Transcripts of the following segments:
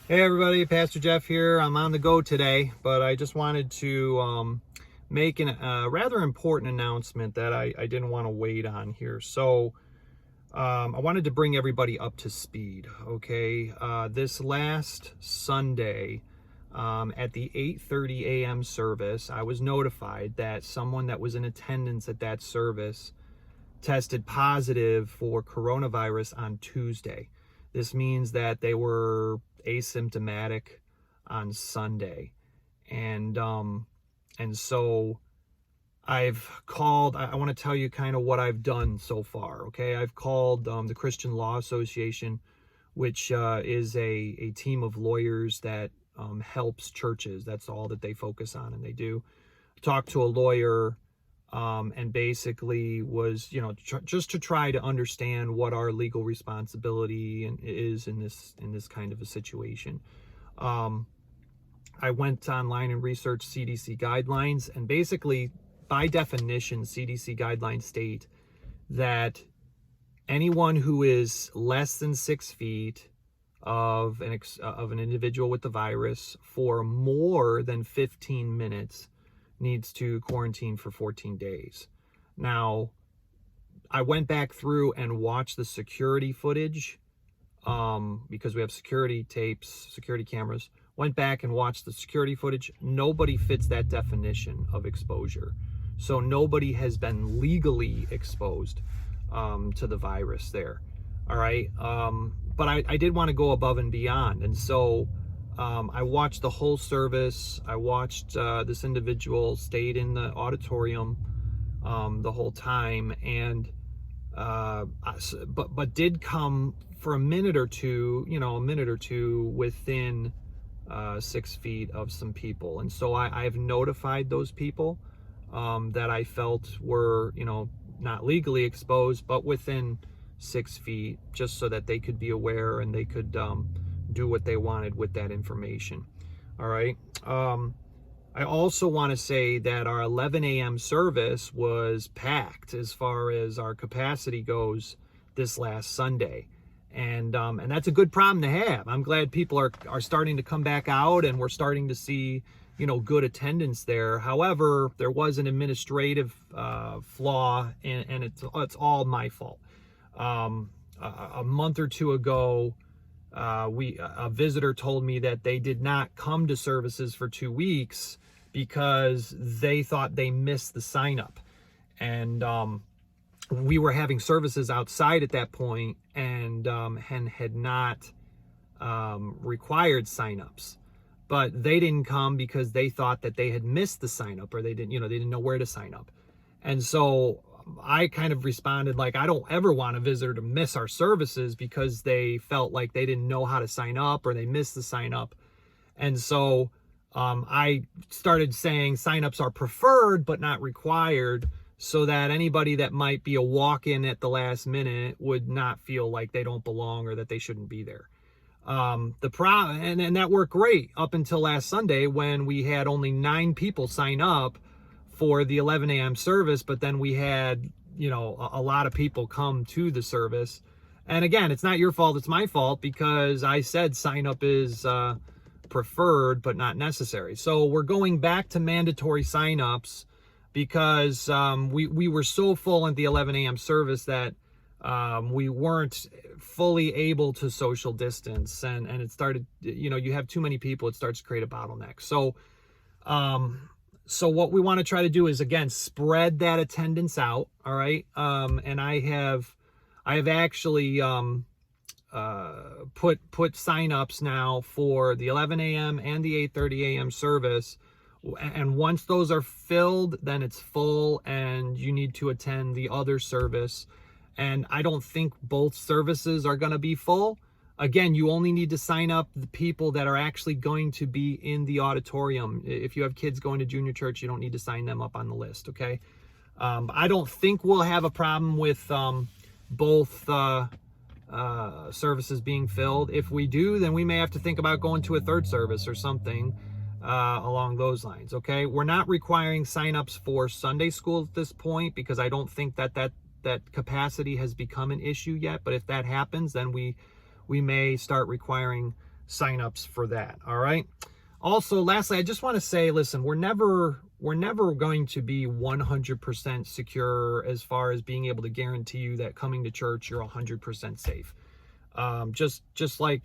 Hey everybody, Pastor Jeff here. I'm on the go today, but I just wanted to make a rather important announcement that I didn't want to wait on here. So I wanted to bring everybody up to speed, okay? This last Sunday at the 8:30 a.m. service, I was notified that someone that was in attendance at that service tested positive for coronavirus on Tuesday. This means that they were asymptomatic on Sunday. And so I've called, I want to tell you kind of what I've done so far. Okay. I've called the Christian Law Association, which is a team of lawyers that helps churches. That's all that they focus on. And they do talk to a lawyer and basically was, just to try to understand what our legal responsibility is in this kind of a situation. I went online and researched CDC guidelines, and basically, by definition, CDC guidelines state that anyone who is less than 6 feet of an individual with the virus for more than 15 minutes needs to quarantine for 14 days. Now, I went back through and watched the security footage because we have security tapes, security cameras. Went back and watched the security footage. Nobody fits that definition of exposure. So nobody has been legally exposed to the virus there. All right. But I did want to go above and beyond. And so I watched the whole service. I watched this individual stayed in the auditorium the whole time, and but did come for a minute or two within 6 feet of some people. And so I've notified those people that I felt were not legally exposed, but within 6 feet, just so that they could be aware and they could do what they wanted with that information. All right. I also want to say that our 11 a.m. service was packed as far as our capacity goes this last Sunday. And that's a good problem to have. I'm glad people are starting to come back out, and we're starting to see, good attendance there. However, there was an administrative flaw, and it's all my fault. A month or two ago, a visitor told me that they did not come to services for 2 weeks because they thought they missed the sign up. And we were having services outside at that point, and had not required signups, but they didn't come because they thought that they had missed the sign up, or they didn't know where to sign up. And so I kind of responded like, I don't ever want a visitor to miss our services because they felt like they didn't know how to sign up, or they missed the sign up. And so I started saying signups are preferred but not required, so that anybody that might be a walk-in at the last minute would not feel like they don't belong or that they shouldn't be there. And that worked great up until last Sunday, when we had only 9 people sign up for the 11 a.m. service, but then we had, a lot of people come to the service. And again, it's not your fault, it's my fault, because I said sign up is preferred but not necessary. So we're going back to mandatory signups, because we were so full at the 11 a.m. service that we weren't fully able to social distance, and it started, you have too many people, it starts to create a bottleneck. So what we want to try to do is, again, spread that attendance out. All right. And I have actually put signups now for the 11 a.m. and the 8:30 a.m. service. And once those are filled, then it's full, and you need to attend the other service. And I don't think both services are going to be full. Again, you only need to sign up the people that are actually going to be in the auditorium. If you have kids going to junior church, you don't need to sign them up on the list, okay? I don't think we'll have a problem with both services being filled. If we do, then we may have to think about going to a third service or something along those lines, okay? We're not requiring signups for Sunday school at this point, because I don't think that capacity has become an issue yet. But if that happens, then we may start requiring signups for that. All right. Also, lastly, I just want to say, listen, we're never going to be 100% secure as far as being able to guarantee you that coming to church you're 100% safe. Just like,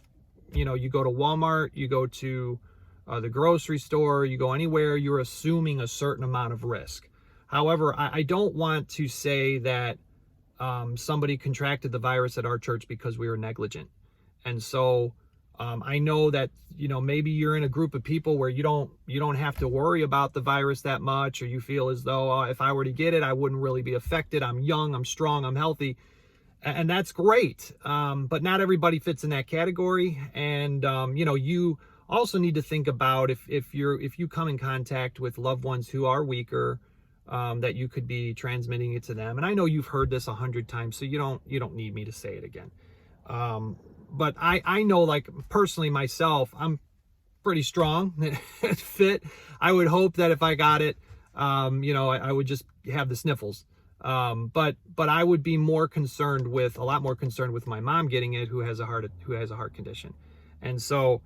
you know, you go to Walmart, you go to the grocery store, you go anywhere, you're assuming a certain amount of risk. However, I don't want to say that somebody contracted the virus at our church because we were negligent. And so I know that, you know, maybe you're in a group of people where you don't have to worry about the virus that much, or you feel as though if I were to get it, I wouldn't really be affected. I'm young, I'm strong, I'm healthy. And that's great. But not everybody fits in that category. And, you know, you also need to think about if you come in contact with loved ones who are weaker, that you could be transmitting it to them. And I know you've heard this 100 times, so you don't need me to say it again. But I know, like, personally myself, I'm pretty strong, fit. I would hope that if I got it, you know, I would just have the sniffles. But I would be a lot more concerned with my mom getting it, who has a heart condition. And so,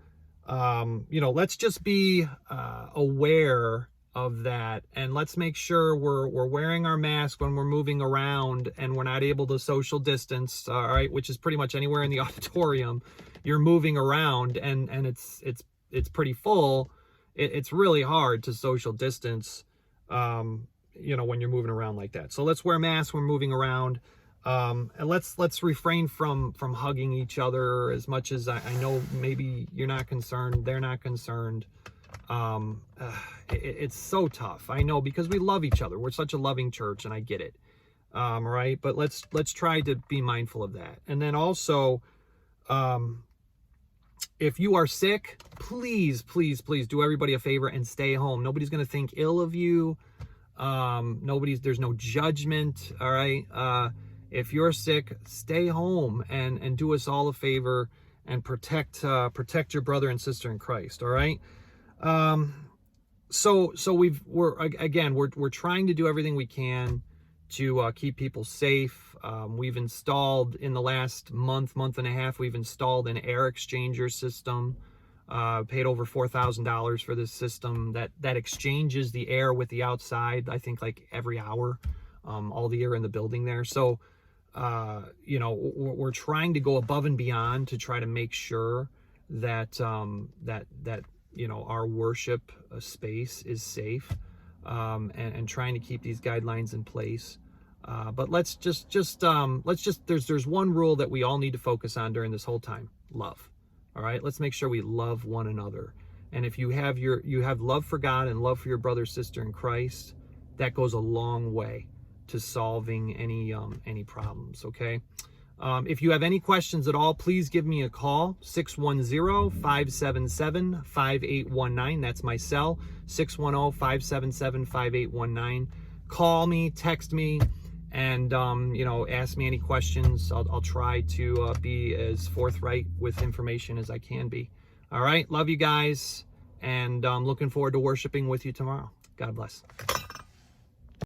you know, let's just be aware of that, and let's make sure we're wearing our mask when we're moving around and we're not able to social distance, all right, which is pretty much anywhere in the auditorium. You're moving around and it's pretty full. It's really hard to social distance, you know, when you're moving around like that. So let's wear masks when we're moving around, and let's refrain from hugging each other as much as I know maybe you're not concerned, they're not concerned. It's so tough, I know, because we love each other. We're such a loving church, and I get it. Right, but let's try to be mindful of that. And then also, if you are sick, please do everybody a favor and stay home. Nobody's going to think ill of you. There's no judgment. All right. If you're sick, stay home and do us all a favor and protect your brother and sister in Christ. All right. So we're trying to do everything we can to keep people safe. We've installed, in the last month and a half, we've installed an air exchanger system. Paid over $4,000 for this system that exchanges the air with the outside, I think like every hour, all the air in the building there. So, you know, we're trying to go above and beyond to try to make sure that, you know, our worship space is safe, and trying to keep these guidelines in place. But let's just there's one rule that we all need to focus on during this whole time: love. All right, let's make sure we love one another. And if you have love for God and love for your brother, sister in Christ, that goes a long way to solving any problems. Okay. If you have any questions at all, please give me a call, 610-577-5819. That's my cell, 610-577-5819. Call me, text me, and you know, ask me any questions. I'll try to be as forthright with information as I can be. All right, love you guys, and I'm looking forward to worshiping with you tomorrow. God bless.